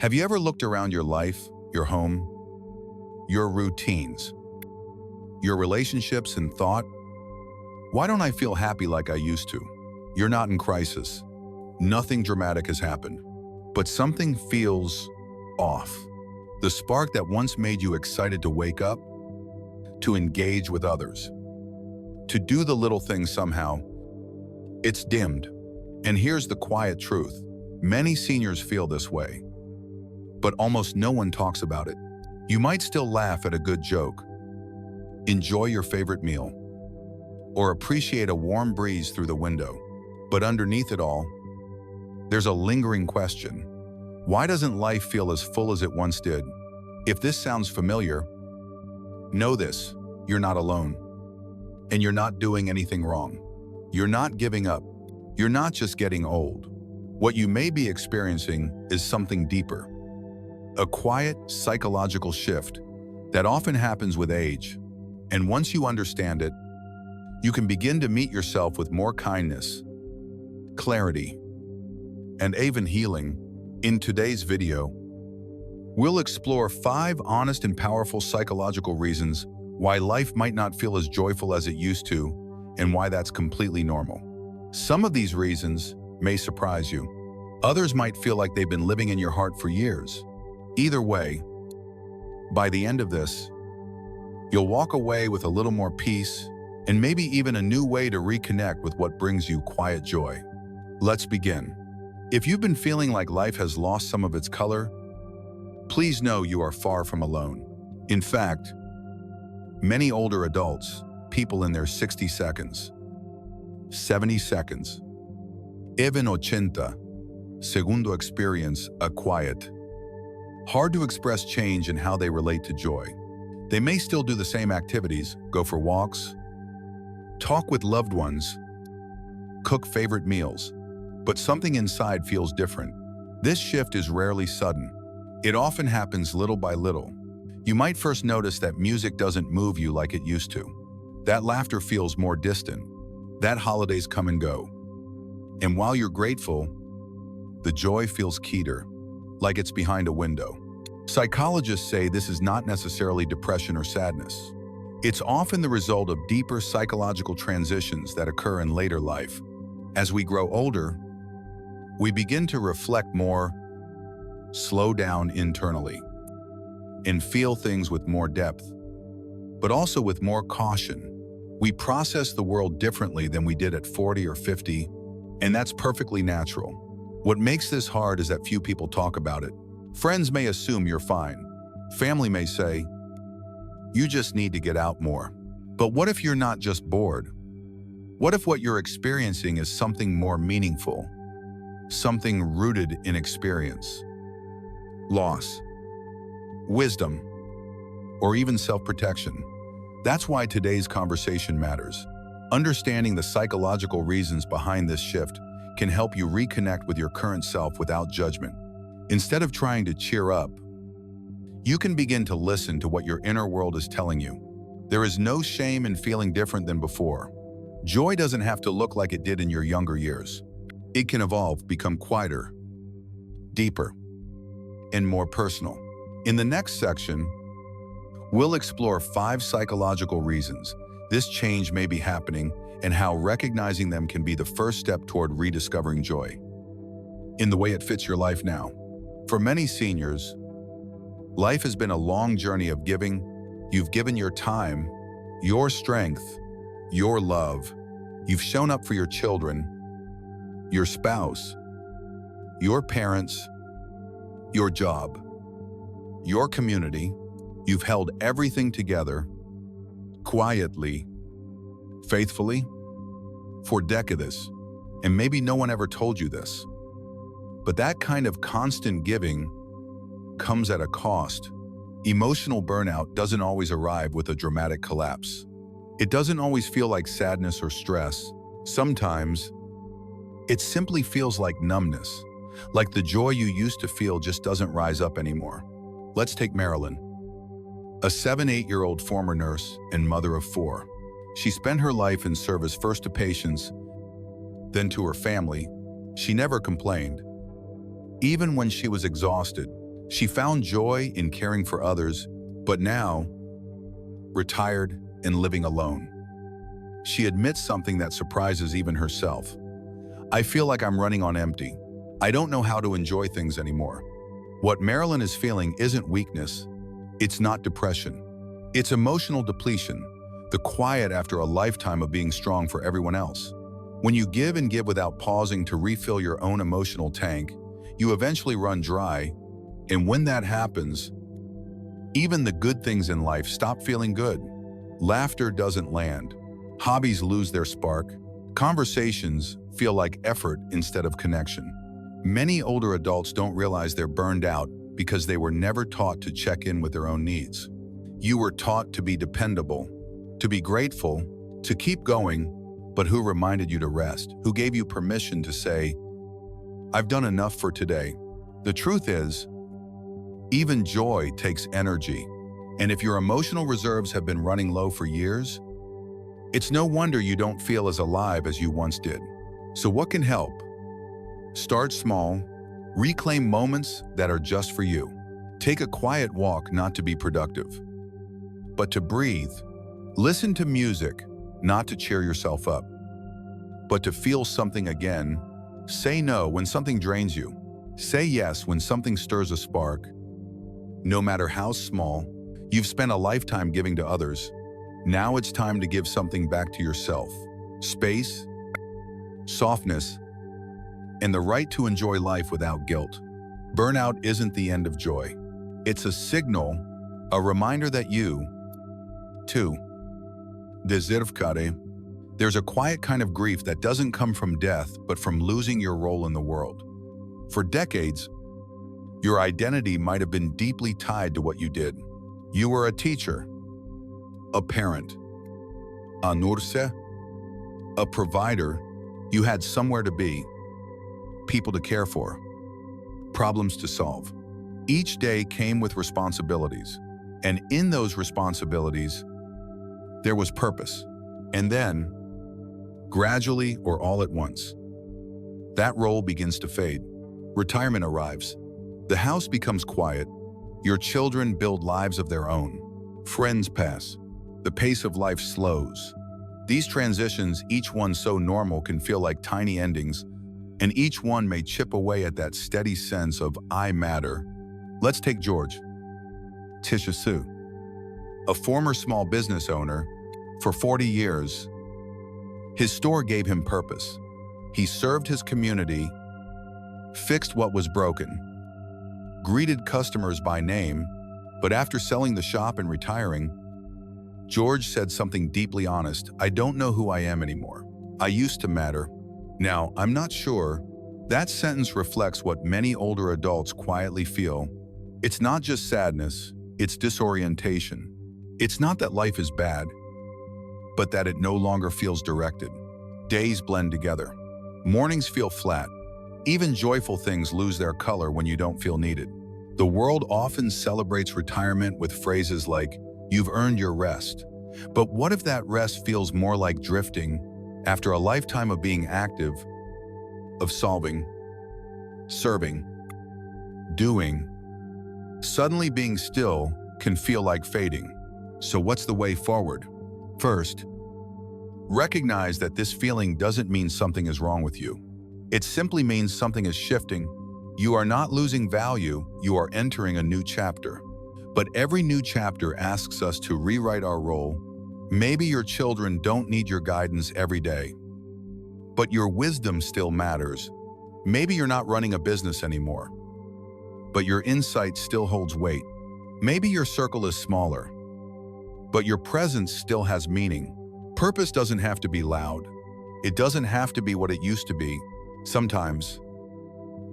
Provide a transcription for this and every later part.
Have you ever looked around your life, your home, your routines, your relationships and thought, why don't I feel happy like I used to? You're not in crisis. Nothing dramatic has happened. But something feels off. The spark that once made you excited to wake up, to engage with others, to do the little things somehow, it's dimmed. And here's the quiet truth. Many seniors feel this way, but almost no one talks about it. You might still laugh at a good joke, enjoy your favorite meal, or appreciate a warm breeze through the window. But underneath it all, there's a lingering question. Why doesn't life feel as full as it once did? If this sounds familiar, know this: you're not alone. And you're not doing anything wrong. You're not giving up. You're not just getting old. What you may be experiencing is something deeper. A quiet, psychological shift that often happens with age. And once you understand it, you can begin to meet yourself with more kindness, clarity, and even healing. In today's video, we'll explore 5 honest and powerful psychological reasons why life might not feel as joyful as it used to, and why that's completely normal. Some of these reasons may surprise you. Others might feel like they've been living in your heart for years. Either way, by the end of this, you'll walk away with a little more peace and maybe even a new way to reconnect with what brings you quiet joy. Let's begin. If you've been feeling like life has lost some of its color, please know you are far from alone. In fact, many older adults, people in their 60 seconds, 70 seconds, even 80 segundo experience a quiet, hard to express change in how they relate to joy. They may still do the same activities, go for walks, talk with loved ones, cook favorite meals, but something inside feels different. This shift is rarely sudden. It often happens little by little. You might first notice that music doesn't move you like it used to. That laughter feels more distant. That holidays come and go. And while you're grateful, the joy feels keener, like it's behind a window. Psychologists say this is not necessarily depression or sadness. It's often the result of deeper psychological transitions that occur in later life. As we grow older, we begin to reflect more, slow down internally, and feel things with more depth, but also with more caution. We process the world differently than we did at 40 or 50, and that's perfectly natural. What makes this hard is that few people talk about it. Friends may assume you're fine. Family may say, you just need to get out more. But what if you're not just bored? What if what you're experiencing is something more meaningful? Something rooted in experience, loss, wisdom, or even self-protection? That's why today's conversation matters. Understanding the psychological reasons behind this shift can help you reconnect with your current self without judgment. Instead of trying to cheer up, you can begin to listen to what your inner world is telling you. There is no shame in feeling different than before. Joy doesn't have to look like it did in your younger years. It can evolve, become quieter, deeper, and more personal. In the next section, we'll explore 5 psychological reasons this change may be happening and how recognizing them can be the first step toward rediscovering joy in the way it fits your life now. For many seniors, life has been a long journey of giving. You've given your time, your strength, your love. You've shown up for your children, your spouse, your parents, your job, your community. You've held everything together, quietly, faithfully, for decades. And maybe no one ever told you this, but that kind of constant giving comes at a cost. Emotional burnout doesn't always arrive with a dramatic collapse. It doesn't always feel like sadness or stress. Sometimes, it simply feels like numbness, like the joy you used to feel just doesn't rise up anymore. Let's take Marilyn, a 78-year-old former nurse and mother of 4. She spent her life in service first to patients, then to her family. She never complained. Even when she was exhausted, She found joy in caring for others, but now, retired and living alone. She admits something that surprises even herself. I feel like I'm running on empty. I don't know how to enjoy things anymore. What Marilyn is feeling isn't weakness. It's not depression. It's emotional depletion, the quiet after a lifetime of being strong for everyone else. When you give and give without pausing to refill your own emotional tank, you eventually run dry, and when that happens, even the good things in life stop feeling good. Laughter doesn't land. Hobbies lose their spark. Conversations feel like effort instead of connection. Many older adults don't realize they're burned out because they were never taught to check in with their own needs. You were taught to be dependable, to be grateful, to keep going, but who reminded you to rest? Who gave you permission to say, "I've done enough for today"? The truth is, even joy takes energy, and if your emotional reserves have been running low for years, it's no wonder you don't feel as alive as you once did. So what can help? Start small. Reclaim moments that are just for you. Take a quiet walk, not to be productive, but to breathe. Listen to music, not to cheer yourself up, but to feel something again. Say no when something drains you. Say yes when something stirs a spark. No matter how small, you've spent a lifetime giving to others. Now it's time to give something back to yourself. Space, softness, and the right to enjoy life without guilt. Burnout isn't the end of joy. It's a signal, a reminder that you, too, deserve care. There's a quiet kind of grief that doesn't come from death, but from losing your role in the world. For decades, your identity might have been deeply tied to what you did. You were a teacher, a parent, a nurse, a provider. You had somewhere to be, people to care for, problems to solve. Each day came with responsibilities, and in those responsibilities, there was purpose. And then, gradually or all at once, that role begins to fade. Retirement arrives. The house becomes quiet. Your children build lives of their own. Friends pass. The pace of life slows. These transitions, each one so normal, can feel like tiny endings, and each one may chip away at that steady sense of I matter. Let's take George Tishasu, a former small business owner. For 40 years, his store gave him purpose. He served his community, fixed what was broken, greeted customers by name, but after selling the shop and retiring, George said something deeply honest. I don't know who I am anymore. I used to matter. Now, I'm not sure. That sentence reflects what many older adults quietly feel. It's not just sadness, it's disorientation. It's not that life is bad, but that it no longer feels directed. Days blend together. Mornings feel flat. Even joyful things lose their color when you don't feel needed. The world often celebrates retirement with phrases like, "You've earned your rest." But what if that rest feels more like drifting after a lifetime of being active, of solving, serving, doing? Suddenly being still can feel like fading. So what's the way forward? First, recognize that this feeling doesn't mean something is wrong with you. It simply means something is shifting. You are not losing value, you are entering a new chapter. But every new chapter asks us to rewrite our role. Maybe your children don't need your guidance every day, but your wisdom still matters. Maybe you're not running a business anymore, but your insight still holds weight. Maybe your circle is smaller, but your presence still has meaning. Purpose doesn't have to be loud. It doesn't have to be what it used to be. Sometimes,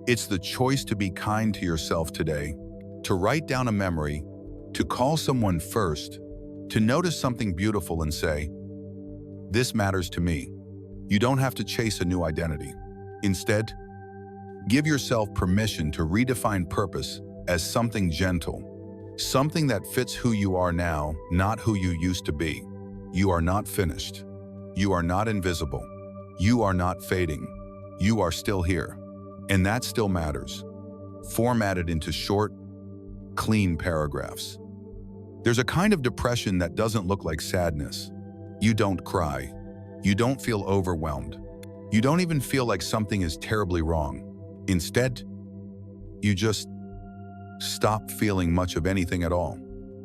it's the choice to be kind to yourself today, to write down a memory, to call someone first, to notice something beautiful and say, "This matters to me." You don't have to chase a new identity. Instead, give yourself permission to redefine purpose as something gentle, something that fits who you are now, not who you used to be. You are not finished. You are not invisible. You are not fading. You are still here. And that still matters. Formatted into short, clean paragraphs. There's a kind of depression that doesn't look like sadness. You don't cry. You don't feel overwhelmed. You don't even feel like something is terribly wrong. Instead, you just stop feeling much of anything at all.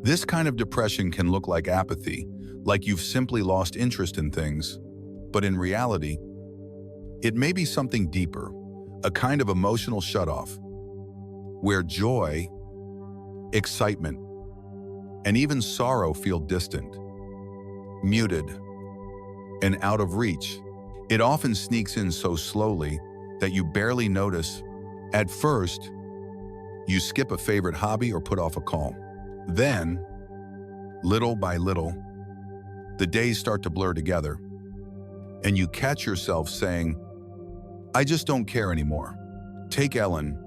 This kind of depression can look like apathy, like you've simply lost interest in things. But in reality, it may be something deeper, a kind of emotional shutoff, where joy, excitement, and even sorrow feel distant, muted, and out of reach. It often sneaks in so slowly that you barely notice. At first, you skip a favorite hobby or put off a call. Then, little by little, the days start to blur together, and you catch yourself saying, I just don't care anymore. Take Ellen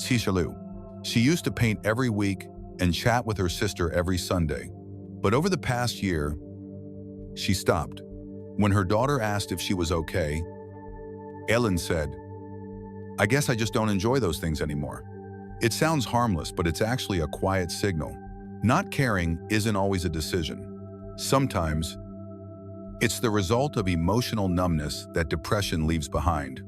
Tichalou. She used to paint every week and chat with her sister every Sunday. But over the past year, she stopped. When her daughter asked if she was okay, Ellen said, I guess I just don't enjoy those things anymore. It sounds harmless, but it's actually a quiet signal. Not caring isn't always a decision. Sometimes, it's the result of emotional numbness that depression leaves behind.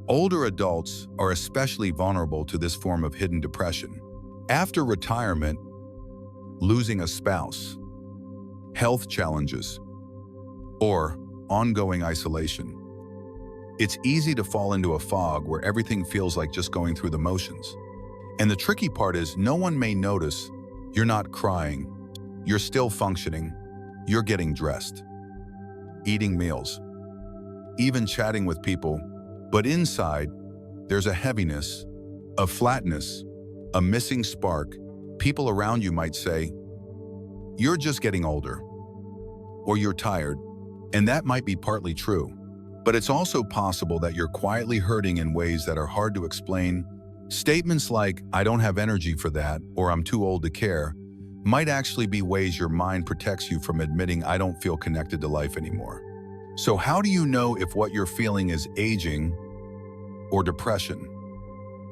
Older adults are especially vulnerable to this form of hidden depression. After retirement, losing a spouse, health challenges, or ongoing isolation, it's easy to fall into a fog where everything feels like just going through the motions. And the tricky part is no one may notice you're not crying, you're still functioning, you're getting dressed, eating meals, even chatting with people, but inside, there's a heaviness, a flatness, a missing spark. People around you might say, you're just getting older, or you're tired, and that might be partly true. But it's also possible that you're quietly hurting in ways that are hard to explain. Statements like, I don't have energy for that, or I'm too old to care, might actually be ways your mind protects you from admitting I don't feel connected to life anymore. So how do you know if what you're feeling is aging or depression?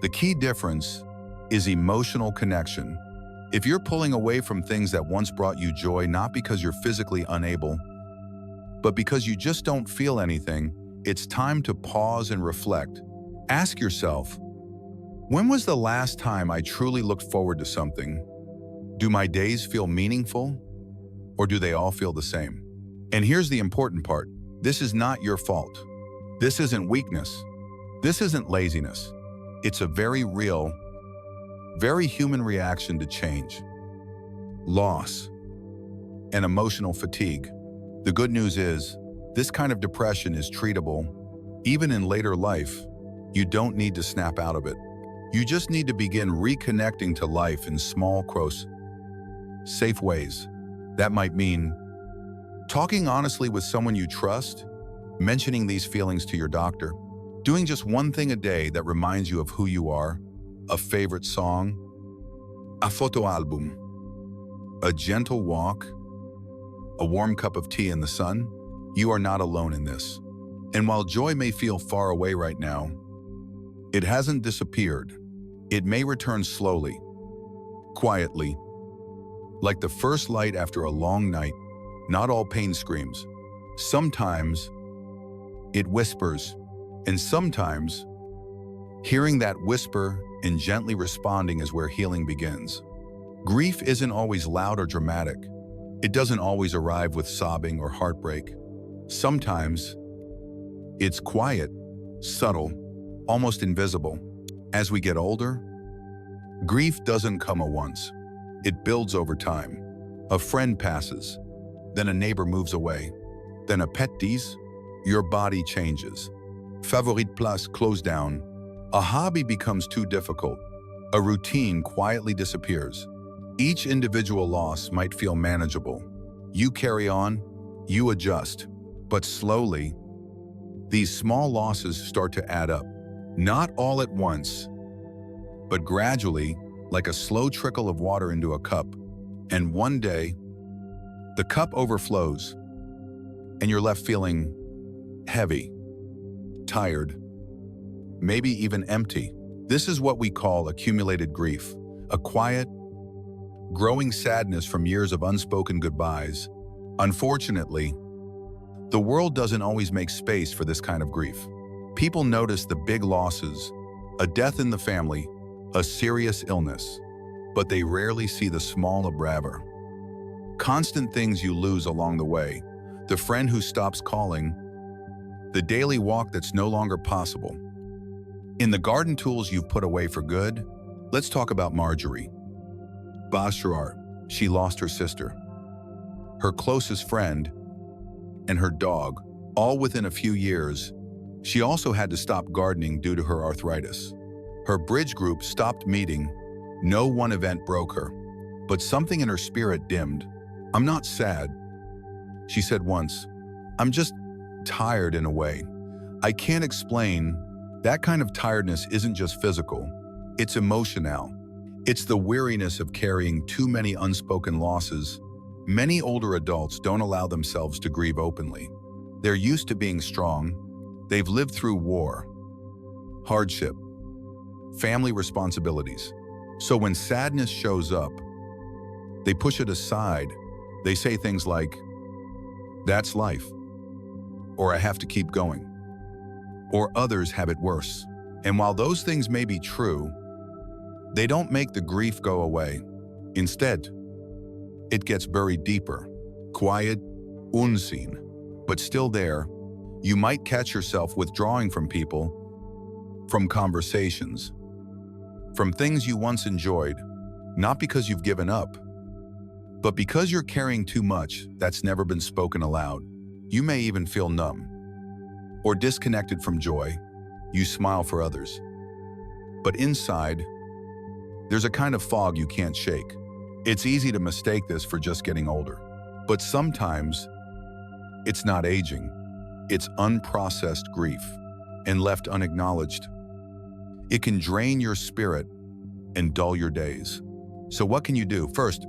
The key difference is emotional connection. If you're pulling away from things that once brought you joy, not because you're physically unable, but because you just don't feel anything, it's time to pause and reflect. Ask yourself, when was the last time I truly looked forward to something? Do my days feel meaningful, or do they all feel the same? And here's the important part. This is not your fault. This isn't weakness. This isn't laziness. It's a very real, very human reaction to change, loss, and emotional fatigue. The good news is, this kind of depression is treatable. Even in later life, you don't need to snap out of it. You just need to begin reconnecting to life in small, safe ways. That might mean talking honestly with someone you trust, mentioning these feelings to your doctor, doing just one thing a day that reminds you of who you are, a favorite song, a photo album, a gentle walk, a warm cup of tea in the sun. You are not alone in this. And while joy may feel far away right now, it hasn't disappeared. It may return slowly, quietly, like the first light after a long night. Not all pain screams. Sometimes it whispers, and sometimes hearing that whisper and gently responding is where healing begins. Grief isn't always loud or dramatic. It doesn't always arrive with sobbing or heartbreak. Sometimes it's quiet, subtle, almost invisible. As we get older, grief doesn't come at once. It builds over time. A friend passes, then a neighbor moves away, then a pet dies, your body changes. Favorite place closed down. A hobby becomes too difficult. A routine quietly disappears. Each individual loss might feel manageable. You carry on, you adjust, but slowly, these small losses start to add up. Not all at once, but gradually, like a slow trickle of water into a cup. And one day, the cup overflows, and you're left feeling heavy, tired, maybe even empty. This is what we call accumulated grief, a quiet, growing sadness from years of unspoken goodbyes. Unfortunately, the world doesn't always make space for this kind of grief. People notice the big losses, a death in the family, a serious illness, but they rarely see the small abraver. Constant things you lose along the way, the friend who stops calling, the daily walk that's no longer possible. In the garden tools you've put away for good, let's talk about Marjorie. Bashar, she lost her sister, her closest friend, and her dog, all within a few years. She also had to stop gardening due to her arthritis. Her bridge group stopped meeting. No one event broke her, but something in her spirit dimmed. "I'm not sad," she said once. "I'm just tired in a way. I can't explain. That kind of tiredness isn't just physical, it's emotional. It's the weariness of carrying too many unspoken losses. Many older adults don't allow themselves to grieve openly. They're used to being strong. They've lived through war, hardship, family responsibilities. So when sadness shows up, they push it aside. They say things like, "That's life," or "I have to keep going," or "Others have it worse." And while those things may be true, they don't make the grief go away. Instead, it gets buried deeper, quiet, unseen, but still there. You might catch yourself withdrawing from people, from conversations, from things you once enjoyed, not because you've given up, but because you're carrying too much that's never been spoken aloud. You may even feel numb or disconnected from joy. You smile for others, but inside, there's a kind of fog you can't shake. It's easy to mistake this for just getting older, but sometimes it's not aging. It's unprocessed grief, and left unacknowledged, it can drain your spirit and dull your days. So what can you do? First,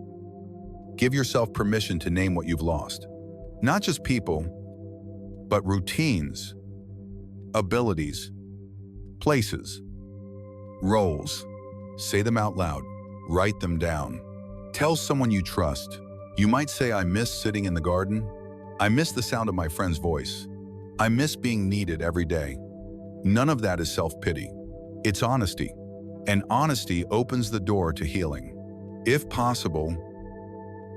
give yourself permission to name what you've lost. Not just people, but routines, abilities, places, roles. Say them out loud. Write them down. Tell someone you trust. You might say, "I miss sitting in the garden. I miss the sound of my friend's voice. I miss being needed every day." None of that is self-pity. It's honesty. And honesty opens the door to healing. If possible,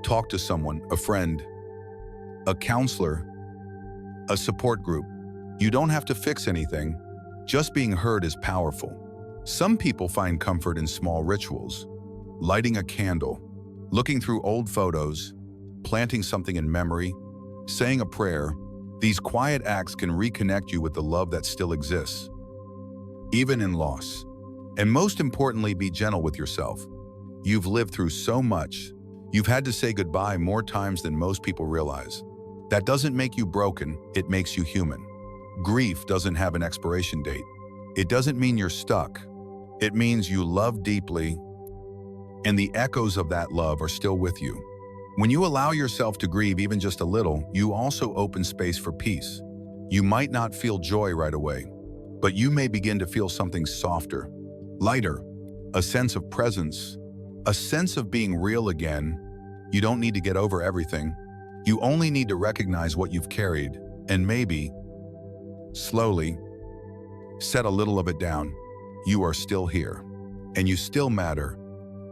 talk to someone, a friend, a counselor, a support group. You don't have to fix anything. Just being heard is powerful. Some people find comfort in small rituals, lighting a candle, looking through old photos, planting something in memory, saying a prayer. These quiet acts can reconnect you with the love that still exists, even in loss. And most importantly, be gentle with yourself. You've lived through so much. You've had to say goodbye more times than most people realize. That doesn't make you broken, it makes you human. Grief doesn't have an expiration date. It doesn't mean you're stuck. It means you love deeply, and the echoes of that love are still with you. When you allow yourself to grieve even just a little, you also open space for peace. You might not feel joy right away, but you may begin to feel something softer, lighter, a sense of presence, a sense of being real again. You don't need to get over everything. You only need to recognize what you've carried, and maybe, slowly, set a little of it down. You are still here, and you still matter.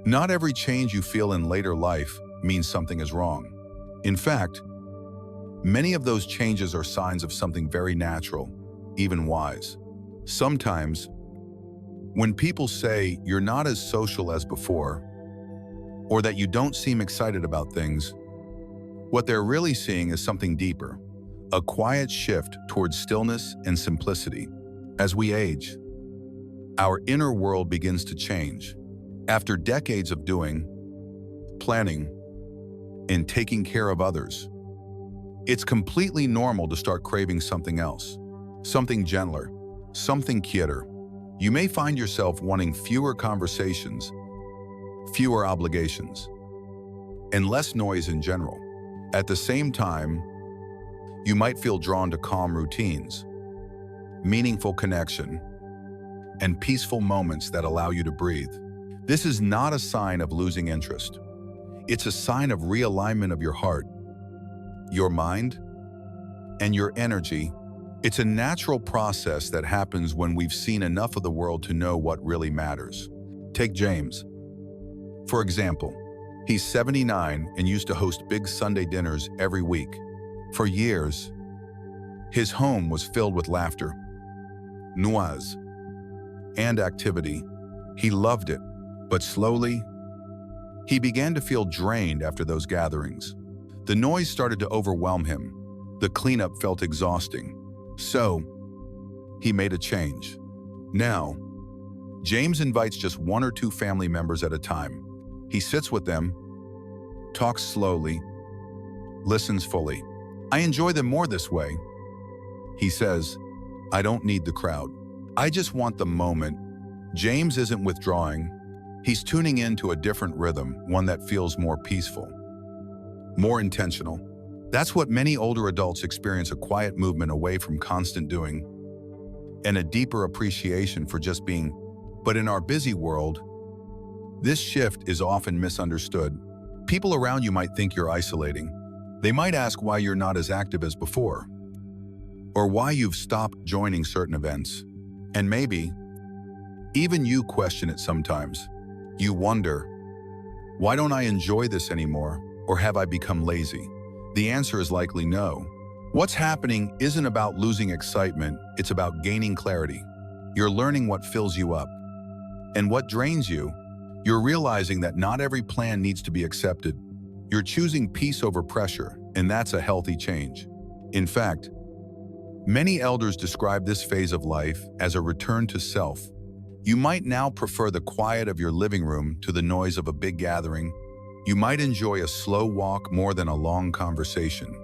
Not every change you feel in later life means something is wrong. In fact, many of those changes are signs of something very natural, even wise. Sometimes, when people say you're not as social as before, or that you don't seem excited about things, what they're really seeing is something deeper, a quiet shift towards stillness and simplicity. As we age, our inner world begins to change. After decades of doing, planning, and taking care of others, it's completely normal to start craving something else, something gentler, something quieter. You may find yourself wanting fewer conversations, fewer obligations, and less noise in general. At the same time, you might feel drawn to calm routines, meaningful connection, and peaceful moments that allow you to breathe. This is not a sign of losing interest. It's a sign of realignment of your heart, your mind, and your energy. It's a natural process that happens when we've seen enough of the world to know what really matters. Take James. For example, he's 79 and used to host big Sunday dinners every week. For years, his home was filled with laughter, noise, and activity. He loved it, but slowly, he began to feel drained after those gatherings. The noise started to overwhelm him. The cleanup felt exhausting. So, he made a change. Now, James invites just one or two family members at a time. He sits with them, talks slowly, listens fully. I enjoy them more this way. He says, I don't need the crowd. I just want the moment. James isn't withdrawing. He's tuning into a different rhythm, one that feels more peaceful, more intentional. That's what many older adults experience: a quiet movement away from constant doing and a deeper appreciation for just being. But in our busy world, this shift is often misunderstood. People around you might think you're isolating. They might ask why you're not as active as before, or why you've stopped joining certain events. And maybe even you question it sometimes. You wonder, why don't I enjoy this anymore? Or have I become lazy? The answer is likely no. What's happening isn't about losing excitement, it's about gaining clarity. You're learning what fills you up and what drains you. You're realizing that not every plan needs to be accepted. You're choosing peace over pressure, and that's a healthy change. In fact, many elders describe this phase of life as a return to self. You might now prefer the quiet of your living room to the noise of a big gathering. You might enjoy a slow walk more than a long conversation.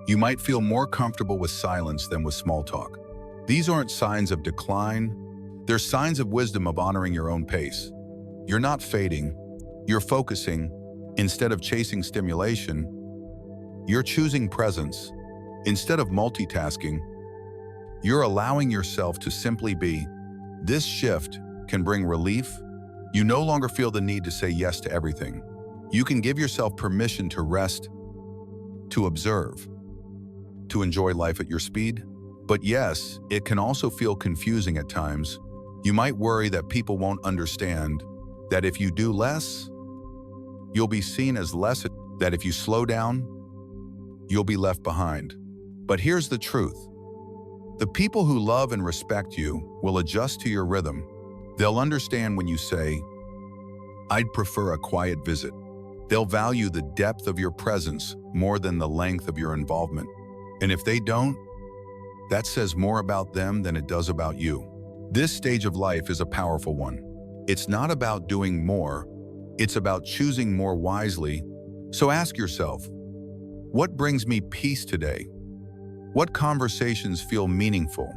You might feel more comfortable with silence than with small talk. These aren't signs of decline. They're signs of wisdom, of honoring your own pace. You're not fading. You're focusing. Instead of chasing stimulation, you're choosing presence. Instead of multitasking, you're allowing yourself to simply be. This shift can bring relief. You no longer feel the need to say yes to everything. You can give yourself permission to rest, to observe, to enjoy life at your speed. But yes, it can also feel confusing at times. You might worry that people won't understand, that if you do less, you'll be seen as less, that if you slow down, you'll be left behind. But here's the truth. The people who love and respect you will adjust to your rhythm. They'll understand when you say, I'd prefer a quiet visit. They'll value the depth of your presence more than the length of your involvement. And if they don't, that says more about them than it does about you. This stage of life is a powerful one. It's not about doing more, it's about choosing more wisely. So ask yourself, what brings me peace today? What conversations feel meaningful?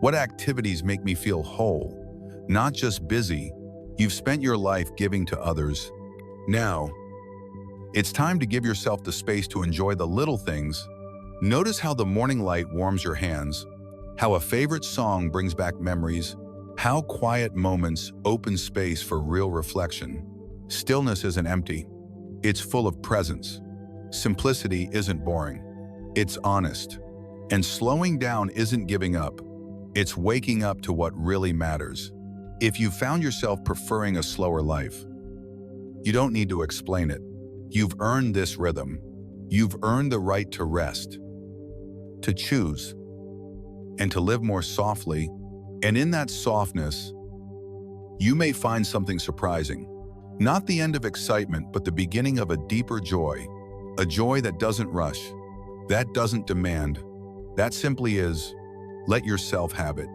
What activities make me feel whole, not just busy? You've spent your life giving to others. Now, it's time to give yourself the space to enjoy the little things. Notice how the morning light warms your hands, how a favorite song brings back memories, how quiet moments open space for real reflection. Stillness isn't empty. It's full of presence. Simplicity isn't boring. It's honest. And slowing down isn't giving up. It's waking up to what really matters. If you found yourself preferring a slower life, you don't need to explain it. You've earned this rhythm. You've earned the right to rest, to choose, and to live more softly. And in that softness, you may find something surprising. Not the end of excitement, but the beginning of a deeper joy. A joy that doesn't rush, that doesn't demand, that simply is. Let yourself have it.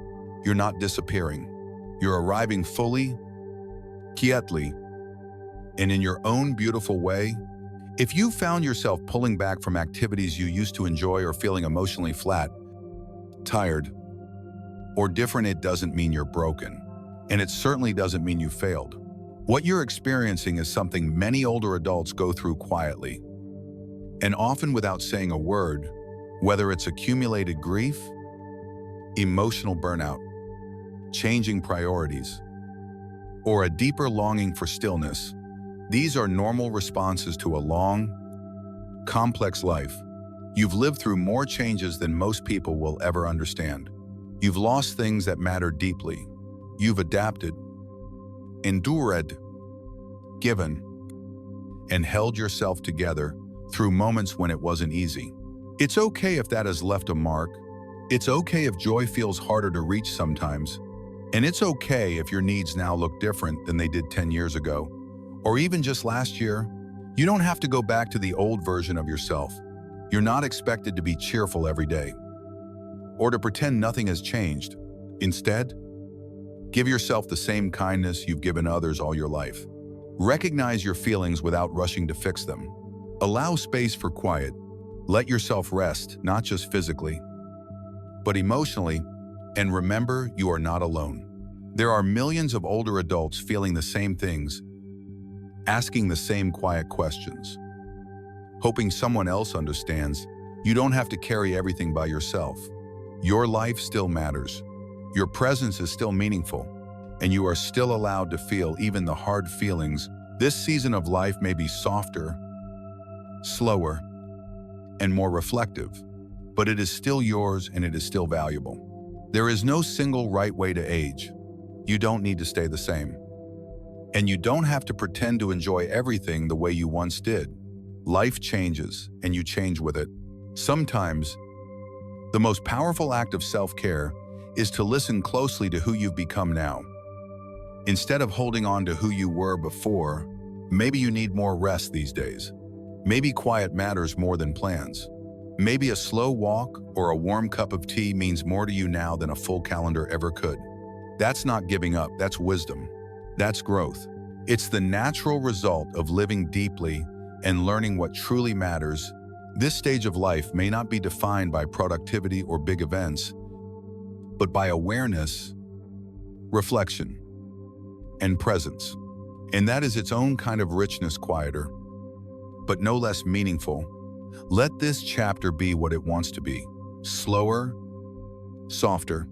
You're not disappearing. You're arriving fully, quietly, and in your own beautiful way. If you found yourself pulling back from activities you used to enjoy, or feeling emotionally flat, tired, or different, it doesn't mean you're broken. And it certainly doesn't mean you failed. What you're experiencing is something many older adults go through quietly, and often without saying a word. Whether it's accumulated grief, emotional burnout, changing priorities, or a deeper longing for stillness, These are normal responses to a long, complex life. You've lived through more changes than most people will ever understand. You've lost things that matter deeply. You've adapted, endured, given, and held yourself together through moments when it wasn't easy. It's okay if that has left a mark. It's okay if joy feels harder to reach sometimes. And it's okay if your needs now look different than they did 10 years ago, or even just last year. You don't have to go back to the old version of yourself. You're not expected to be cheerful every day, or to pretend nothing has changed. Instead, give yourself the same kindness you've given others all your life. Recognize your feelings without rushing to fix them. Allow space for quiet. Let yourself rest, not just physically, but emotionally, and remember, you are not alone. There are millions of older adults feeling the same things, asking the same quiet questions, hoping someone else understands. You don't have to carry everything by yourself. Your life still matters. Your presence is still meaningful, and you are still allowed to feel even the hard feelings. This season of life may be softer, slower, and more reflective, but it is still yours and it is still valuable. There is no single right way to age. You don't need to stay the same. And you don't have to pretend to enjoy everything the way you once did. Life changes, and you change with it. Sometimes, the most powerful act of self-care is to listen closely to who you've become now. Instead of holding on to who you were before, maybe you need more rest these days. Maybe quiet matters more than plans. Maybe a slow walk or a warm cup of tea means more to you now than a full calendar ever could. That's not giving up, that's wisdom. That's growth. It's the natural result of living deeply and learning what truly matters. This stage of life may not be defined by productivity or big events, but by awareness, reflection, and presence. And that is its own kind of richness, quieter, but no less meaningful. Let this chapter be what it wants to be. Slower, softer,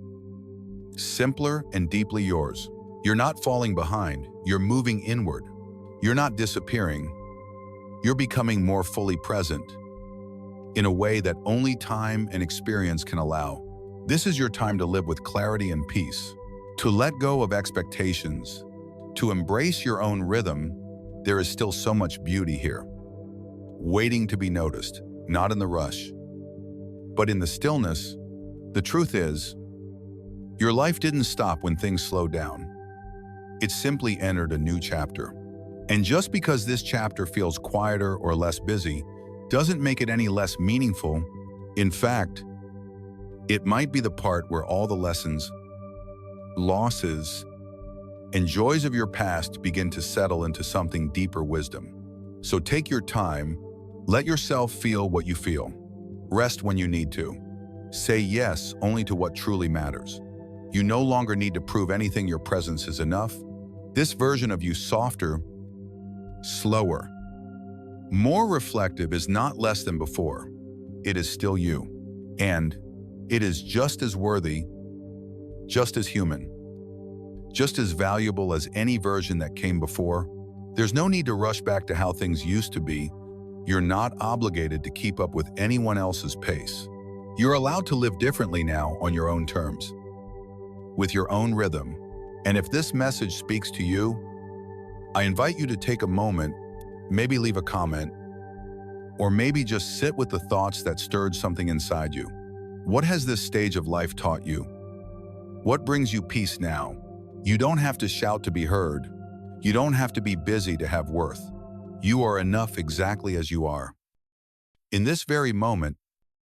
simpler, and deeply yours. You're not falling behind, you're moving inward. You're not disappearing, you're becoming more fully present in a way that only time and experience can allow. This is your time to live with clarity and peace, to let go of expectations, to embrace your own rhythm. There is still so much beauty here, waiting to be noticed, not in the rush, but in the stillness. The truth is, your life didn't stop when things slowed down. It simply entered a new chapter. And just because this chapter feels quieter or less busy, doesn't make it any less meaningful. In fact, it might be the part where all the lessons, losses, and joys of your past begin to settle into something deeper wisdom. So take your time, let yourself feel what you feel. Rest when you need to. Say yes only to what truly matters. You no longer need to prove anything. Your presence is enough. This version of you, softer, slower, more reflective, is not less than before. It is still you. And it is just as worthy, just as human, just as valuable as any version that came before. There's no need to rush back to how things used to be. You're not obligated to keep up with anyone else's pace. You're allowed to live differently now on your own terms, with your own rhythm. And if this message speaks to you, I invite you to take a moment, maybe leave a comment, or maybe just sit with the thoughts that stirred something inside you. What has this stage of life taught you? What brings you peace now? You don't have to shout to be heard. You don't have to be busy to have worth. You are enough exactly as you are. In this very moment,